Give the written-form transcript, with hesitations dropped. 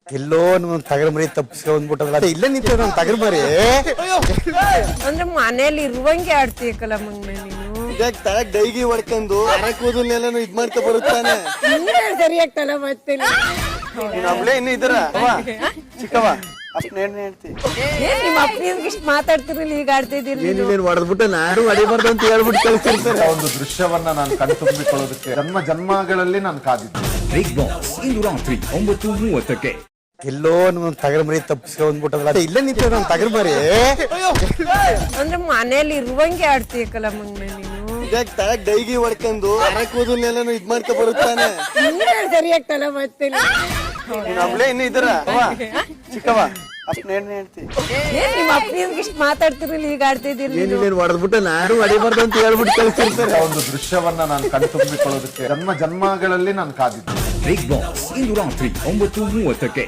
ಎಲ್ಲೋ ನಮ್ ತಗರ ಮರಿ ತಪ್ಪಿಸ್ಕೊಂಡ್ಬಿಟ್ಟಲ್ಲ ಇಲ್ಲೇ ನಿಂತ ನಮ್ ತಗರ ಮರಿ ಅಂದ್ರೆ ಮನೇಲಿ ಇರುವಂಗೆ ಆಡ್ತೀಯಕ್ಕಲ್ಲ ಮಂಗ್ನ ನೀನು ತಳಗ್ ಡೈಗಿ ಹೊಡ್ಕೊಂಡು ಕೂದಲ್ನೆಲ್ಲ ಇದ್ ಮಾಡ್ಕೊ ಬರುತ್ತಾನೆ. ಸರಿಯಾಗ್ತಲ್ಲ ಮತ್ತೆ ನಮ್ಲೇ ಇನ್ನು ಇದ್ರ ಚಿಕ್ಕವ ಅಪ್ಪ ಹೇಳ್ತಿ ನಿಮ್ಮ ಅಪ್ಪನಿಗೆ ಇಷ್ಟು ಮಾತಾಡ್ತಿರಲಿಲ್ಲ ಈಗ ಆಡ್ತಾ ಇದೀರಿ ನೀನ್ ಹೊಡೆದ್ಬಿಟ್ಟು ನಾನು ಹೊಡಿಬಾರ್ದು ಅಂತ ಹೇಳ್ಬಿಟ್ಟು ಕಳ್ಸಿರ್ತಾರೆ. ಒಂದು ದೃಶ್ಯವನ್ನ ನಾನು ಕಣ್ತುಂಬಿಕೊಳ್ಳೋದಕ್ಕೆ ಜನ್ಮ ಜನ್ಮಗಳಲ್ಲಿ ನಾನು ಕಾದಿದ್ದೆ. ಬಿಗ್ ಬಾಸ್ ಇಂದು ರಾತ್ರಿ 9:30ಕ್ಕೆ. ಎಲ್ಲೋ ನಮ್ ತಗರ ಮರಿ ತಪ್ಪಿಸ್ಕೊಂಡ್ಬಿಟ್ಟಲ್ಲ ಇಲ್ಲೇ ನಿಂತ ನಮ್ ತಗರ ಮರಿ ಅಂದ್ರೆ ಮನೇಲಿ ಇರುವಂಗೆ ಆಡ್ತೀಯಕ್ಕಲ್ಲ ಮಂಗ್ನ ನೀನು ತಳಗ್ ಡೈಗಿ ಹೊಡ್ಕೊಂಡು ಕೂದಲ್ನೆಲ್ಲ ಇದ್ ಮಾಡ್ಕೊ ಬರುತ್ತಾನೆ. ಸರಿಯಾಗ್ತಲ್ಲ ಮತ್ತೆ ನಮ್ಲೇ ಇನ್ನು ಇದ್ರ ಚಿಕ್ಕವ ಅಪ್ಪ ಹೇಳ್ತಿ ನಿಮ್ಮ ಅಪ್ಪನಿಗೆ ಇಷ್ಟು ಮಾತಾಡ್ತಿರಲಿಲ್ಲ ಈಗ ಆಡ್ತಾ ಇದೀರಿ ನೀನ್ ಹೊಡೆದ್ಬಿಟ್ಟು ನಾನು ಹೊಡಿಬಾರ್ದು ಅಂತ ಹೇಳ್ಬಿಟ್ಟು ಕಳ್ಸಿರ್ತಾರೆ. ಒಂದು ದೃಶ್ಯವನ್ನ ನಾನು ಕಣ್ತುಂಬಿಕೊಳ್ಳೋದಕ್ಕೆ ಜನ್ಮ ಜನ್ಮಗಳಲ್ಲಿ ನಾನು ಕಾದಿದ್ದೆ. ಬಿಗ್ ಬಾಸ್ ಇಂದು ರಾತ್ರಿ 9:30ಕ್ಕೆ.